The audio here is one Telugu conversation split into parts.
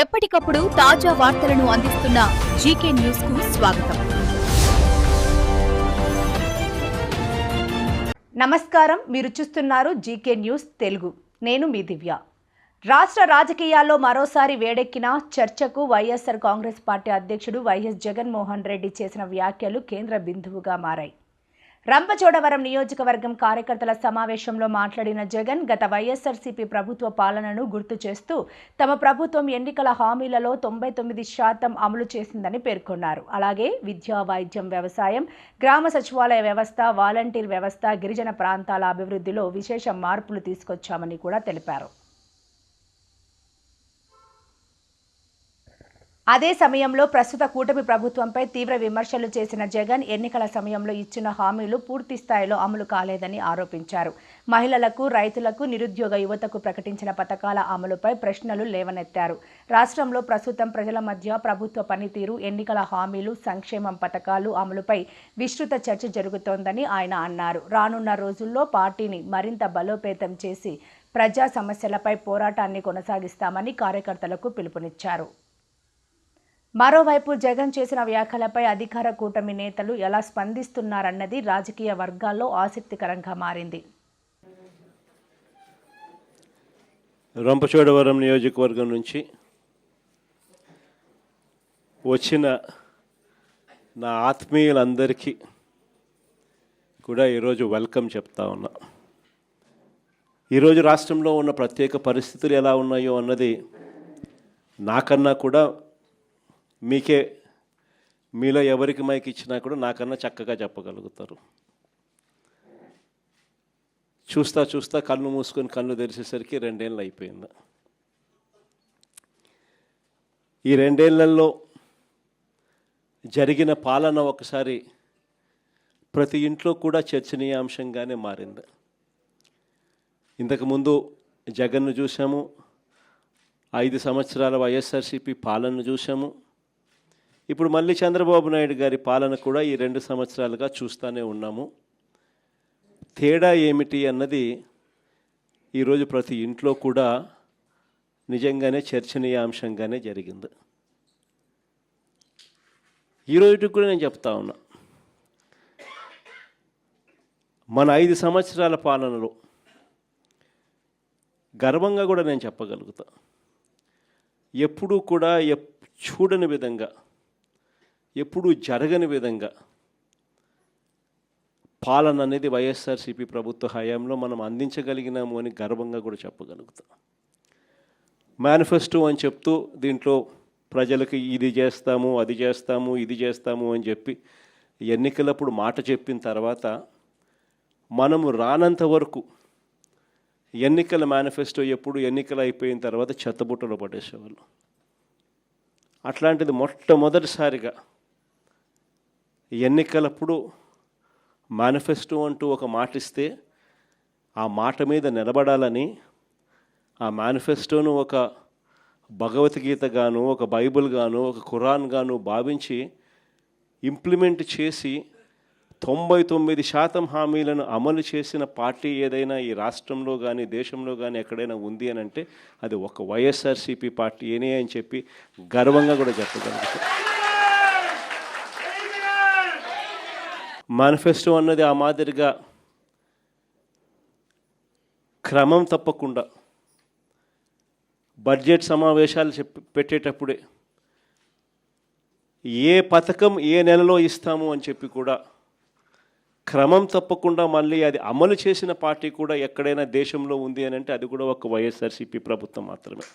ఎప్పటికప్పుడు తాజా వార్తలను అందిస్తున్న జీకే న్యూస్ కు స్వాగతం. నమస్కారం, మీరు చూస్తున్నారు జీకే న్యూస్ తెలుగు. నేను మీ దివ్య. రాష్ట్ర రాజకీయాల్లో మరోసారి వేడెక్కిన చర్చకు వైఎస్ఆర్ కాంగ్రెస్ పార్టీ అధ్యక్షుడు వైఎస్ జగన్మోహన్ రెడ్డి చేసిన వ్యాఖ్యలు కేంద్ర బిందువుగా మారాయి. రంపచోడవరం నియోజకవర్గం కార్యకర్తల సమావేశంలో మాట్లాడిన జగన్ గత వైఎస్ఆర్సీపీ ప్రభుత్వ పాలనను గుర్తు చేస్తూ తమ ప్రభుత్వం ఎన్నికల హామీలలో 99% అమలు చేసిందని పేర్కొన్నారు. అలాగే విద్య, వైద్యం, వ్యవసాయం, గ్రామ సచివాలయ వ్యవస్థ, వాలంటీర్ వ్యవస్థ, గిరిజన ప్రాంతాల అభివృద్ధిలో విశేష మార్పులు తీసుకొచ్చామని కూడా తెలిపారు. అదే సమయంలో ప్రస్తుత కూటమి ప్రభుత్వంపై తీవ్ర విమర్శలు చేసిన జగన్ ఎన్నికల సమయంలో ఇచ్చిన హామీలు పూర్తి స్థాయిలో అమలు కాలేదని ఆరోపించారు. మహిళలకు, రైతులకు, నిరుద్యోగ యువతకు ప్రకటించిన పథకాల అమలుపై ప్రశ్నలు లేవనెత్తారు. రాష్ట్రంలో ప్రస్తుతం ప్రజల మధ్య ప్రభుత్వ పనితీరు, ఎన్నికల హామీలు, సంక్షేమం పథకాలు అమలుపై విస్తృత చర్చ జరుగుతోందని ఆయన అన్నారు. రానున్న రోజుల్లో పార్టీని మరింత బలోపేతం చేసి ప్రజా సమస్యలపై పోరాటాన్ని కొనసాగిస్తామని కార్యకర్తలకు పిలుపునిచ్చారు. మరోవైపు జగన్ చేసిన వ్యాఖ్యలపై అధికార కూటమి నేతలు ఎలా స్పందిస్తున్నారన్నది రాజకీయ వర్గాల్లో ఆసక్తికరంగా మారింది. రంపచోడవరం నియోజకవర్గం నుంచి వచ్చిన నా ఆత్మీయులందరికీ కూడా ఈరోజు వెల్కమ్ చెప్తా ఉన్నా. ఈరోజు రాష్ట్రంలో ఉన్న ప్రత్యేక పరిస్థితులు ఎలా ఉన్నాయో అన్నది నాకన్నా కూడా మీలో ఎవరికి మైక్ ఇచ్చినా కూడా నాకన్నా చక్కగా చెప్పగలుగుతారు. చూస్తా కళ్ళు మూసుకొని కళ్ళు తెరిచేసరికి 2 ఏళ్ళు అయిపోయింది. ఈ 2 ఏళ్లలో జరిగిన పాలన ఒకసారి ప్రతి ఇంట్లో కూడా చర్చనీయాంశంగానే మారింది. ఇంతకుముందు జగన్ను చూసాము, 5 సంవత్సరాల వైఎస్ఆర్సీపీ పాలనను చూసాము. ఇప్పుడు మళ్ళీ చంద్రబాబు నాయుడు గారి పాలన కూడా ఈ 2 సంవత్సరాలుగా చూస్తూనే ఉన్నాము. తేడా ఏమిటి అన్నది ఈరోజు ప్రతి ఇంట్లో కూడా నిజంగానే చర్చనీయాంశంగానే జరిగింది. ఈరోజుకి కూడా నేను చెప్తా ఉన్నా, మన 5 సంవత్సరాల పాలనలో గర్వంగా కూడా నేను చెప్పగలుగుతా, ఎప్పుడూ కూడా చూడని విధంగా, ఎప్పుడూ జరగని విధంగా పాలన అనేది వైఎస్ఆర్సీపీ ప్రభుత్వ హయాంలో మనం అందించగలిగినాము అని గర్వంగా కూడా చెప్పగలుగుతాం. మేనిఫెస్టో అని చెప్తూ దీంట్లో ప్రజలకి ఇది చేస్తాము, అది చేస్తాము, ఇది చేస్తాము అని చెప్పి ఎన్నికలప్పుడు మాట చెప్పిన తర్వాత మనము రానంత వరకు ఎన్నికల మేనిఫెస్టో ఎప్పుడు ఎన్నికలు అయిపోయిన తర్వాత చెత్తబుట్టలో పడేసేవాళ్ళు. అట్లాంటిది మొట్టమొదటిసారిగా ఎన్నికలప్పుడు మేనిఫెస్టో అంటూ ఒక మాట ఇస్తే ఆ మాట మీద నిలబడాలని, ఆ మేనిఫెస్టోను ఒక భగవద్గీత గాను, ఒక బైబిల్ గాను, ఒక ఖురాన్ గాను భావించి ఇంప్లిమెంట్ చేసి 99% హామీలను అమలు చేసిన పార్టీ ఏదైనా ఈ రాష్ట్రంలో కానీ దేశంలో కానీ ఎక్కడైనా ఉంది అని అంటే అది ఒక వైఎస్ఆర్సీపీ పార్టీనే అని చెప్పి గర్వంగా కూడా చెప్పగలుగుతాం. మేనిఫెస్టో అన్నది ఆ మాదిరిగా క్రమం తప్పకుండా బడ్జెట్ సమావేశాలు పెట్టేటప్పుడే ఏ పథకం ఏ నెలలో ఇస్తాము అని చెప్పి కూడా క్రమం తప్పకుండా మళ్ళీ అది అమలు చేసిన పార్టీ కూడా ఎక్కడైనా దేశంలో ఉంది అని అంటే అది కూడా ఒక వైఎస్ఆర్సీపీ ప్రభుత్వం మాత్రమే.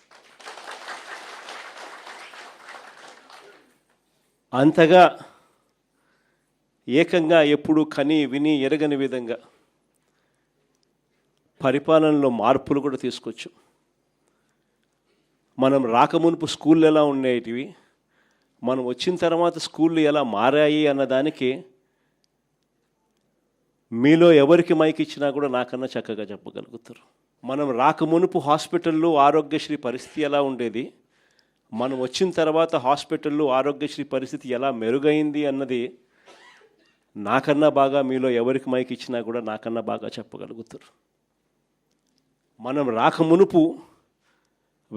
అంతగా ఏకంగా ఎప్పుడు కని విని ఎరగని విధంగా పరిపాలనలో మార్పులు కూడా తీసుకొచ్చు. మనం రాకమునుపు స్కూళ్ళు ఎలా ఉండేటివి, మనం వచ్చిన తర్వాత స్కూళ్ళు ఎలా మారాయి అన్నదానికి మీలో ఎవరికి మైక్ ఇచ్చినా కూడా నాకన్నా చక్కగా చెప్పగలుగుతారు. మనం రాకమునుపు హాస్పిటల్లో ఆరోగ్యశ్రీ పరిస్థితి ఎలా ఉండేది, మనం వచ్చిన తర్వాత హాస్పిటల్లో ఆరోగ్యశ్రీ పరిస్థితి ఎలా మెరుగైంది అన్నది నాకన్నా బాగా మీలో ఎవరికి మైక్ ఇచ్చినా కూడా నాకన్నా బాగా చెప్పగలుగుతారు. మనం రాకమునుపు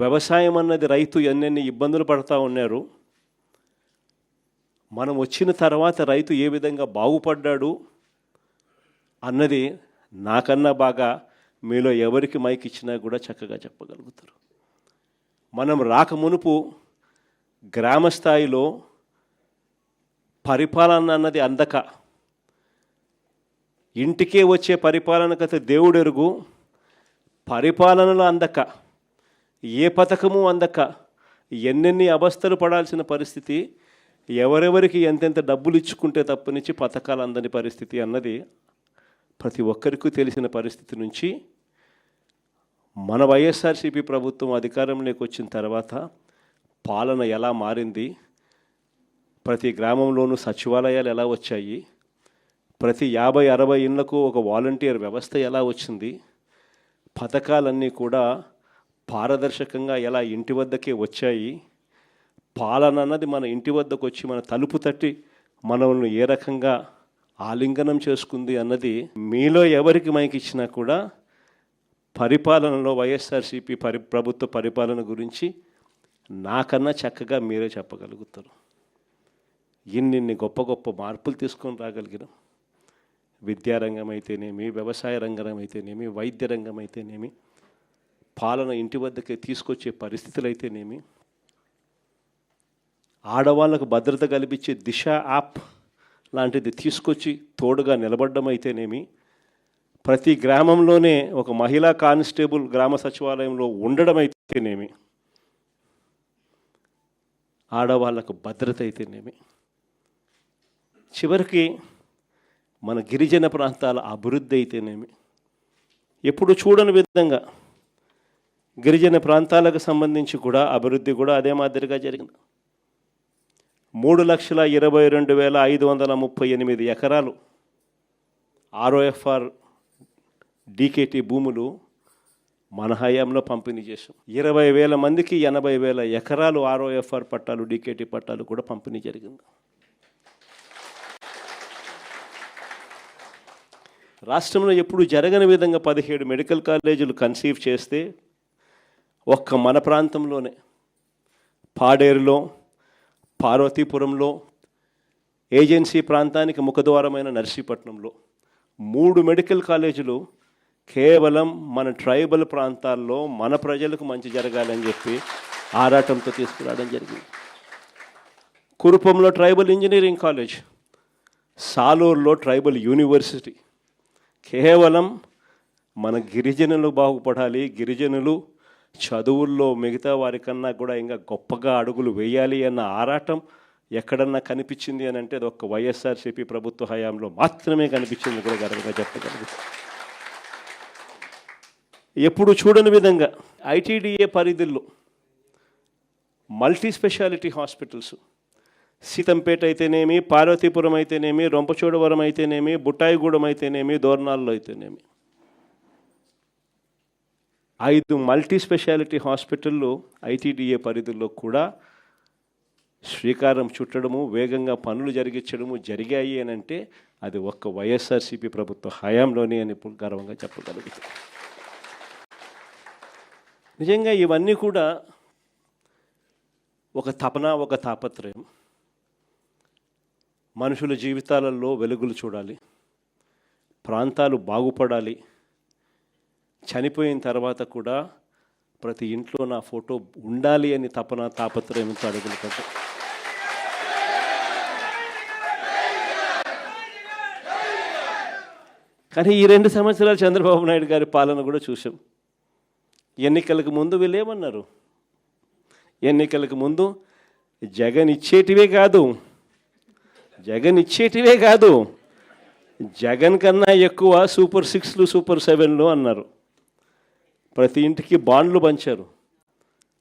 వ్యవసాయం అన్నది రైతు ఎన్నెన్ని ఇబ్బందులు పడుతూ ఉన్నారు, మనం వచ్చిన తర్వాత రైతు ఏ విధంగా బాగుపడ్డాడు అన్నది నాకన్నా బాగా మీలో ఎవరికి మైక్ ఇచ్చినా కూడా చక్కగా చెప్పగలుగుతారు. మనం రాకమునుపు గ్రామ స్థాయిలో పరిపాలన అన్నది అందక, ఇంటికే వచ్చే పరిపాలనకైతే దేవుడెరుగు, పరిపాలనలో అందక, ఏ పథకము అందక ఎన్నెన్ని అవస్థలు పడాల్సిన పరిస్థితి, ఎవరెవరికి ఎంతెంత డబ్బులు ఇచ్చుకుంటే తప్పనిచ్చి పథకాలు అందని పరిస్థితి అన్నది ప్రతి ఒక్కరికి తెలిసిన పరిస్థితి నుంచి మన వైఎస్ఆర్సీపీ ప్రభుత్వం అధికారంలోకి వచ్చిన తర్వాత పాలన ఎలా మారింది, ప్రతి గ్రామంలోనూ సచివాలయాలు ఎలా వచ్చాయి, ప్రతి 50-60 ఇళ్లకు ఒక వాలంటీర్ వ్యవస్థ ఎలా వచ్చింది, పథకాలన్నీ కూడా పారదర్శకంగా ఎలా ఇంటి వద్దకే వచ్చాయి, పాలన అన్నది మన ఇంటి వద్దకు వచ్చి మన తలుపు తట్టి మనల్ని ఏ రకంగా ఆలింగనం చేసుకుంది అన్నది మీలో ఎవరికి మైకి ఇచ్చినా కూడా పరిపాలనలో వైఎస్ఆర్సీపీ ప్రభుత్వ పరిపాలన గురించి నాకన్నా చక్కగా మీరే చెప్పగలుగుతారు. ఇన్నిన్ని గొప్ప గొప్ప మార్పులు తీసుకొని రాగలిగినాం. విద్యారంగం అయితేనేమి, వ్యవసాయ రంగం అయితేనేమి, వైద్య రంగం అయితేనేమి, పాలన ఇంటి వద్దకే తీసుకొచ్చే పరిస్థితులు అయితేనేమి, ఆడవాళ్ళకు భద్రత కల్పించే దిశ యాప్ లాంటిది తీసుకొచ్చి తోడుగా నిలబడ్డం అయితేనేమి, ప్రతి గ్రామంలోనే ఒక మహిళా కానిస్టేబుల్ గ్రామ సచివాలయంలో ఉండడం అయితేనేమి, ఆడవాళ్ళకు భద్రత అయితేనేమి, చివరికి మన గిరిజన ప్రాంతాల అభివృద్ధి అయితేనేమి, ఎప్పుడు చూడని విధంగా గిరిజన ప్రాంతాలకు సంబంధించి కూడా అభివృద్ధి కూడా అదే మాదిరిగా జరిగింది. 3,22,538 ఎకరాలు ROFR DKT భూములు మన హయాంలో పంపిణీ చేశాం. 20,000 మందికి 80,000 ఎకరాలు ROFR పట్టాలు, DKT పట్టాలు కూడా పంపిణీ జరిగింది. రాష్ట్రంలో ఎప్పుడు జరగని విధంగా 17 మెడికల్ కాలేజీలు కన్సీవ్ చేస్తే ఒక్క మన ప్రాంతంలోనే పాడేరులో, పార్వతీపురంలో, ఏజెన్సీ ప్రాంతానికి ముఖద్వారమైన నర్సీపట్నంలో 3 మెడికల్ కాలేజీలు కేవలం మన ట్రైబల్ ప్రాంతాల్లో మన ప్రజలకు మంచి జరగాలని చెప్పి ఆరాటంతో తీసుకురావడం జరిగింది. కురుపంలో ట్రైబల్ ఇంజనీరింగ్ కాలేజ్, సాలూరులో ట్రైబల్ యూనివర్సిటీ, కేవలం మన గిరిజనులు బాగుపడాలి, గిరిజనులు చదువుల్లో మిగతా వారికన్నా కూడా ఇంకా గొప్పగా అడుగులు వేయాలి అన్న ఆరాటం ఎక్కడన్నా కనిపించింది అని అంటే అది ఒక్క వైఎస్ఆర్సీపీ ప్రభుత్వ హయాంలో మాత్రమే కనిపించింది కూడా గర్వంగా చెప్పగలుగుతాం. ఎప్పుడు చూడని విధంగా ITDA పరిధిలో మల్టీ స్పెషాలిటీ హాస్పిటల్స్, సీతంపేట అయితేనేమి, పార్వతీపురం అయితేనేమి, రొంపచోడవరం అయితేనేమి, బుట్టాయిగూడెం అయితేనేమి, దోర్నాల్లో అయితేనేమి 5 మల్టీ స్పెషాలిటీ హాస్పిటళ్ళు ITDA పరిధిలో కూడా శ్రీకారం చుట్టడము, వేగంగా పనులు జరిగించడము జరిగాయి అని అంటే అది ఒక్క వైఎస్ఆర్సీపీ ప్రభుత్వ హయాంలోనే అని గర్వంగా చెప్పగలుగుతాం. నిజంగా ఇవన్నీ కూడా ఒక తపన, ఒక తాపత్రయం. మనుషుల జీవితాలలో వెలుగులు చూడాలి, ప్రాంతాలు బాగుపడాలి, చనిపోయిన తర్వాత కూడా ప్రతి ఇంట్లో నా ఫోటో ఉండాలి అని తపన, తాపత్రయంతో అడుగులు పడ్డాయి. కానీ ఈ 2 సంవత్సరాలు చంద్రబాబు నాయుడు గారి పాలన కూడా చూసాం. ఎన్నికలకు ముందు వీళ్ళు ఏమన్నారు? ఎన్నికలకు ముందు జగన్ ఇచ్చేటివే కాదు, జగన్ కన్నా ఎక్కువ సూపర్ 6లు, సూపర్ 7లు అన్నారు. ప్రతి ఇంటికి బాండ్లు పంచారు.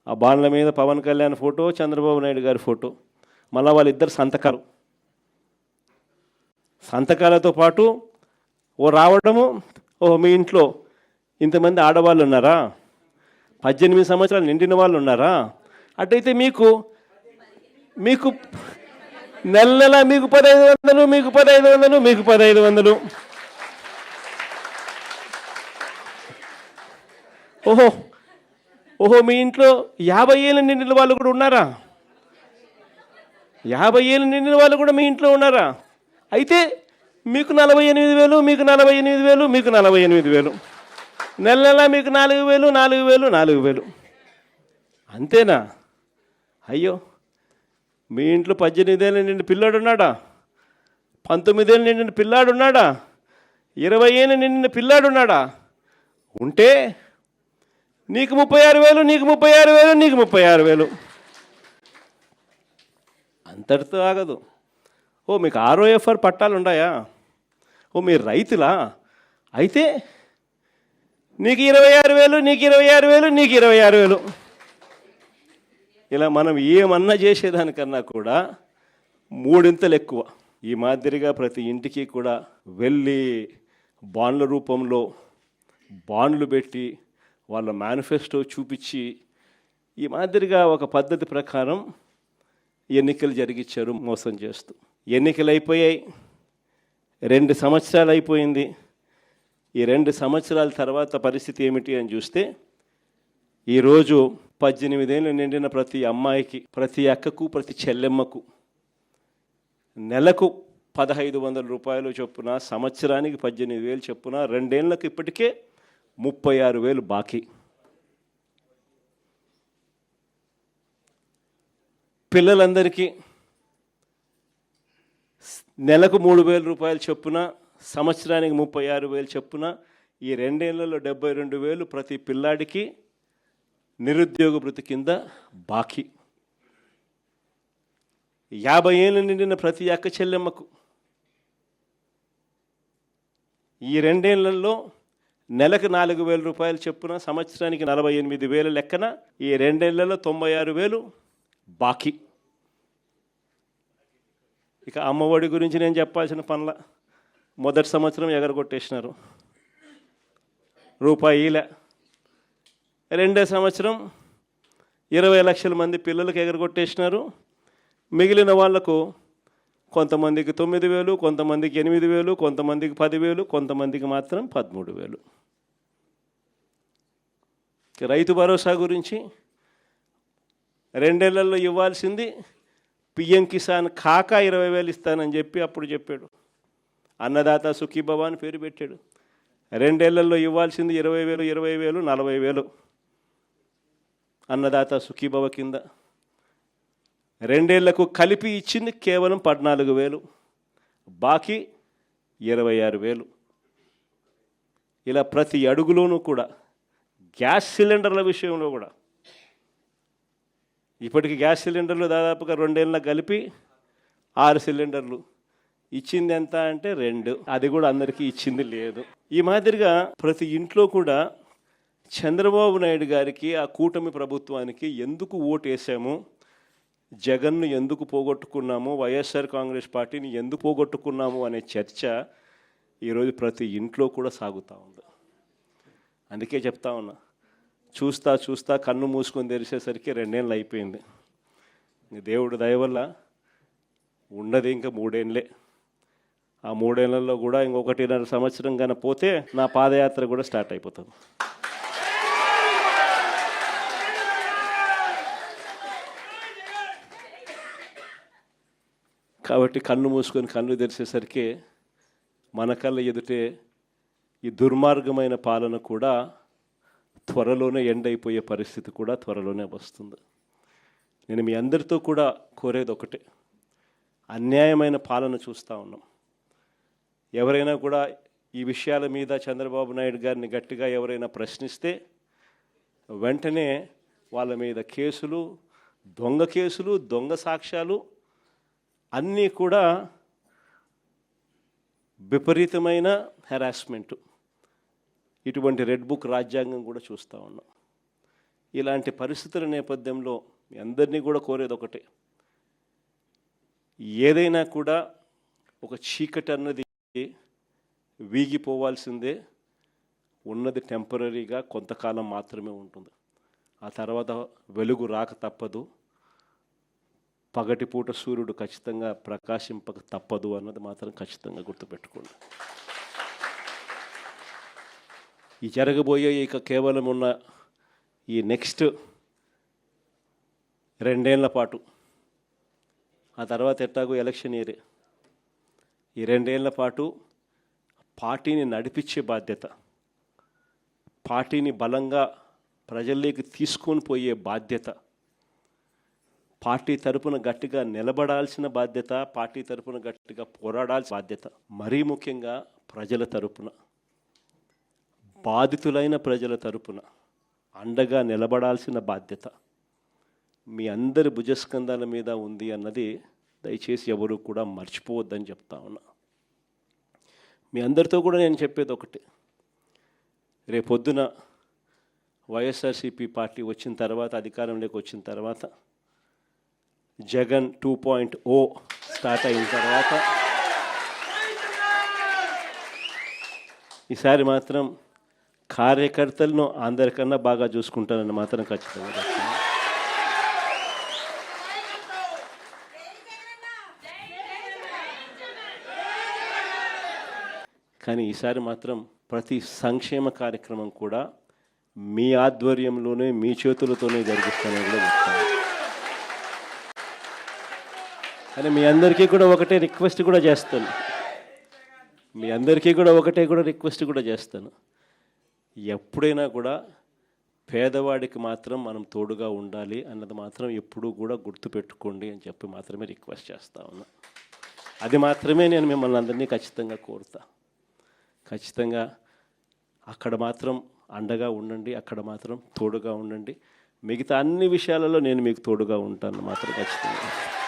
ఆ బాండ్ల మీద పవన్ కళ్యాణ్ ఫోటో, చంద్రబాబు నాయుడు గారి ఫోటో, మళ్ళీ వాళ్ళిద్దరు సంతకాలతో పాటు రావడము, మీ ఇంట్లో ఇంతమంది ఆడవాళ్ళు ఉన్నారా, 18 సంవత్సరాలు నిండిన వాళ్ళు ఉన్నారా, అటైతే మీకు నెల మీకు 1,500, మీకు 1,500, మీకు 1,500. ఓహో, మీ ఇంట్లో 50 ఏళ్ళు నిండిన వాళ్ళు కూడా ఉన్నారా? 50 ఏళ్ళు నిండిన వాళ్ళు కూడా మీ ఇంట్లో ఉన్నారా? అయితే మీకు 48,000, మీకు 48,000, మీకు 48,000, నెల నెల మీకు 4,000, 4,000, 4,000. అంతేనా? అయ్యో, మీ ఇంట్లో 18 ఏళ్ళు నిండిన పిల్లాడు ఉన్నాడా? 19 ఏళ్ళు నిండిన పిల్లాడు ఉన్నాడా? 20 ఏళ్ళు నిండిన పిల్లాడు ఉన్నాడా? ఉంటే నీకు 36,000, నీకు 36,000, నీకు 36,000. అంతటితో ఆగదు. ఓ, మీకు ROFR పట్టాలు ఉన్నాయా? ఓ, మీరు రైతులా? అయితే నీకు 26,000, నీకు 26,000, నీకు 26,000. ఇలా మనం ఏమన్నా చేసేదానికన్నా కూడా మూడింతలు ఎక్కువ. ఈ మాదిరిగా ప్రతి ఇంటికి కూడా వెళ్ళి బాండ్ల రూపంలో బాండ్లు పెట్టి వాళ్ళ మేనిఫెస్టో చూపించి ఈ మాదిరిగా ఒక పద్ధతి ప్రకారం ఎన్నికలు జరిగించారు మోసం చేస్తూ. ఎన్నికలు అయిపోయాయి, 2 సంవత్సరాలు అయిపోయింది. ఈ 2 సంవత్సరాల తర్వాత పరిస్థితి ఏమిటి అని చూస్తే ఈరోజు 18 ఏళ్ళు నిండిన ప్రతి అమ్మాయికి, ప్రతి అక్కకు, ప్రతి చెల్లెమ్మకు నెలకు 1,500 రూపాయలు చొప్పున, సంవత్సరానికి 18,000 చొప్పున, 2 ఏళ్ళకు ఇప్పటికే 36,000 బాకీ. పిల్లలందరికీ నెలకు 3,000 రూపాయలు చొప్పున, సంవత్సరానికి 36,000 చొప్పున, ఈ 2 ఏళ్లలో 72,000 ప్రతి పిల్లాడికి నిరుద్యోగ భృతి కింద బాకీ. 50 ఏళ్ళు నిండిన ప్రతి అక్క చెల్లెమ్మకు ఈ 2 ఏళ్లలో నెలకు 4,000 రూపాయలు చొప్పున, సంవత్సరానికి 48,000 లెక్కన, ఈ 2 ఏళ్లలో 96,000 బాకీ. ఇక అమ్మఒడి గురించి నేను చెప్పాల్సిన పనుల. మొదటి సంవత్సరం ఎగరగొట్టేసినారు, రూపాయిలే. 2వ సంవత్సరం 20 లక్షల మంది పిల్లలకు ఎగరగొట్టేసినారు. మిగిలిన వాళ్లకు కొంతమందికి 9,000, కొంతమందికి 8,000, కొంతమందికి 10,000, కొంతమందికి మాత్రం 13,000. రైతు భరోసా గురించి 2 ఏళ్లలో ఇవ్వాల్సింది పిఎం కిసాన్ కాక 20,000 ఇస్తానని చెప్పి అప్పుడు చెప్పాడు. అన్నదాత సుఖీభవ అని పేరు పెట్టాడు. 2 ఏళ్లలో ఇవ్వాల్సింది 20,000, 20,000, 40,000 అన్నదాత సుఖీభవ కింద. 2 ఏళ్లకు కలిపి ఇచ్చింది కేవలం 14,000, బాకీ 26,000. ఇలా ప్రతి అడుగులోనూ కూడా, గ్యాస్ సిలిండర్ల విషయంలో కూడా ఇప్పటికి గ్యాస్ సిలిండర్లు దాదాపుగా 2 ఏళ్ళకు కలిపి 6 సిలిండర్లు. ఇచ్చింది ఎంత అంటే 2, అది కూడా అందరికీ ఇచ్చింది లేదు. ఈ మాదిరిగా ప్రతి ఇంట్లో కూడా చంద్రబాబు నాయుడు గారికి, ఆ కూటమి ప్రభుత్వానికి ఎందుకు ఓటు వేసాము, జగన్ను ఎందుకు పోగొట్టుకున్నాము, వైఎస్ఆర్ కాంగ్రెస్ పార్టీని ఎందుకు పోగొట్టుకున్నాము అనే చర్చ ఈరోజు ప్రతి ఇంట్లో కూడా సాగుతూ ఉంది. అందుకే చెప్తా ఉన్నా, చూస్తా చూస్తా కన్ను మూసుకొని తెరిచేసరికి 2 ఏళ్ళు అయిపోయింది. దేవుడు దయ వల్ల ఉన్నది ఇంకా 3 ఏళ్ళే. ఆ 3 ఏళ్లలో కూడా ఇంకొకటిన్నర సంవత్సరం కన్నా పోతే నా పాదయాత్ర కూడా స్టార్ట్ అయిపోతుంది. కాబట్టి కన్ను మూసుకొని కన్ను తెరిచేసరికి మన కళ్ళ ఎదుటే ఈ దుర్మార్గమైన పాలన కూడా త్వరలోనే ఎండ్ అయిపోయే పరిస్థితి కూడా త్వరలోనే వస్తుంది. నేను మీ అందరితో కూడా కోరేది ఒకటే, అన్యాయమైన పాలన చూస్తూ ఉన్నాం. ఎవరైనా కూడా ఈ విషయాల మీద చంద్రబాబు నాయుడు గారిని గట్టిగా ఎవరైనా ప్రశ్నిస్తే వెంటనే వాళ్ళ మీద కేసులు, దొంగ కేసులు, దొంగ సాక్ష్యాలు అన్నీ కూడా విపరీతమైన హెరాస్మెంటు, ఇటువంటి రెడ్ బుక్ రాజ్యాంగం కూడా చూస్తూ ఉన్నాం. ఇలాంటి పరిస్థితుల నేపథ్యంలో మీ అందరినీ కూడా కోరేది ఒకటే, ఏదైనా కూడా ఒక చీకటి అన్నది వీగిపోవాల్సిందే. ఉన్నది టెంపరీగా కొంతకాలం మాత్రమే ఉంటుంది. ఆ తర్వాత వెలుగు రాక తప్పదు. పగటిపూట సూర్యుడు ఖచ్చితంగా ప్రకాశింపక తప్పదు అన్నది మాత్రం ఖచ్చితంగా గుర్తుపెట్టుకోండి. ఈ జరగబోయే ఇక కేవలం ఉన్న ఈ నెక్స్ట్ 2 ఏళ్ల పాటు, ఆ తర్వాత ఎట్టాగో ఎలక్షన్ ఇయరే, ఈ 2 ఏళ్ల పాటు పార్టీని నడిపించే బాధ్యత, పార్టీని బలంగా ప్రజల్లోకి తీసుకొని పోయే బాధ్యత, పార్టీ తరపున గట్టిగా నిలబడాల్సిన బాధ్యత, పార్టీ తరపున గట్టిగా పోరాడాల్సిన బాధ్యత, మరీ ముఖ్యంగా ప్రజల తరపున, బాధితులైన ప్రజల తరపున అండగా నిలబడాల్సిన బాధ్యత మీ అందరి భుజస్కంధాల మీద ఉంది అన్నది దయచేసి ఎవరు కూడా మర్చిపోవద్దని చెప్తా ఉన్నా. మీ అందరితో కూడా నేను చెప్పేది ఒకటి, రేపొద్దున వైఎస్ఆర్సీపీ పార్టీ వచ్చిన తర్వాత, అధికారంలోకి వచ్చిన తర్వాత, జగన్ 2.0 స్టార్ట్ అయిన తర్వాత ఈసారి మాత్రం కార్యకర్తలను అందరికన్నా బాగా చూసుకుంటానని మాత్రం ఖచ్చితంగా చెప్తాను. కానీ ఈసారి మాత్రం ప్రతి సంక్షేమ కార్యక్రమం కూడా మీ ఆధ్వర్యంలోనే, మీ చేతులతోనే జరిగిస్తానని కూడా చెప్తాను. కానీ మీ అందరికీ కూడా ఒకటే రిక్వెస్ట్ కూడా చేస్తాను, మీ అందరికీ కూడా ఒకటే రిక్వెస్ట్ కూడా చేస్తాను. ఎప్పుడైనా కూడా పేదవాడికి మాత్రం మనం తోడుగా ఉండాలి అన్నది మాత్రం ఎప్పుడూ కూడా గుర్తుపెట్టుకోండి అని చెప్పి మాత్రమే రిక్వెస్ట్ చేస్తా ఉన్నా. అది మాత్రమే నేను మిమ్మల్ని అందరినీ ఖచ్చితంగా కోరుతా. ఖచ్చితంగా అక్కడ మాత్రం అండగా ఉండండి, అక్కడ మాత్రం తోడుగా ఉండండి. మిగతా అన్ని విషయాలలో నేను మీకు తోడుగా ఉంటాను మాత్రం ఖచ్చితంగా.